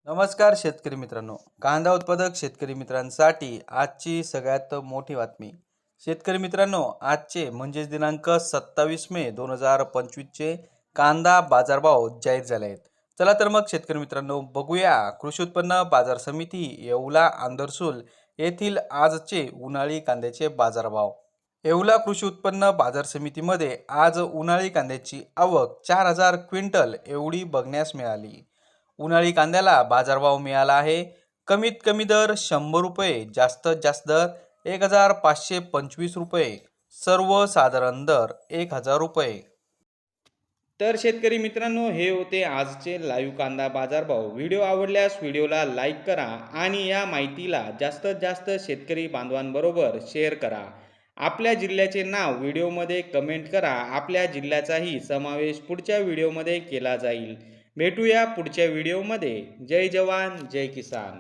नमस्कार शेतकरी मित्रांनो. कांदा उत्पादक शेतकरी मित्रांसाठी आजची सगळ्यात मोठी बातमी. शेतकरी मित्रांनो, आजचे म्हणजेच दिनांक 27 मे 2025चे कांदा बाजारभाव जाहीर झाले आहेत. चला तर मग शेतकरी मित्रांनो बघूया कृषी उत्पन्न बाजार समिती येवला आंदरसूल येथील आजचे उन्हाळी कांद्याचे बाजारभाव. येवला कृषी उत्पन्न बाजार समितीमध्ये आज उन्हाळी कांद्याची आवक 4,000 क्विंटल एवढी बघण्यास मिळाली. उन्हाळी कांद्याला बाजारभाव मिळाला आहे. कमीत कमी दर 100 रुपये, जास्तीत जास्त दर 1,525 रुपये, सर्वसाधारण दर 1,000 रुपये. तर शेतकरी मित्रांनो, हे होते आजचे लाईव्ह कांदा बाजारभाव. व्हिडिओ आवडल्यास व्हिडिओला लाईक करा आणि या माहितीला जास्तीत जास्त शेतकरी बांधवांबरोबर शेअर करा. आपल्या जिल्ह्याचे नाव व्हिडिओमध्ये कमेंट करा. आपल्या जिल्ह्याचाही समावेश पुढच्या व्हिडिओमध्ये केला जाईल. भेटूया पुढच्या व्हिडिओमध्ये. जय जवान जय किसान.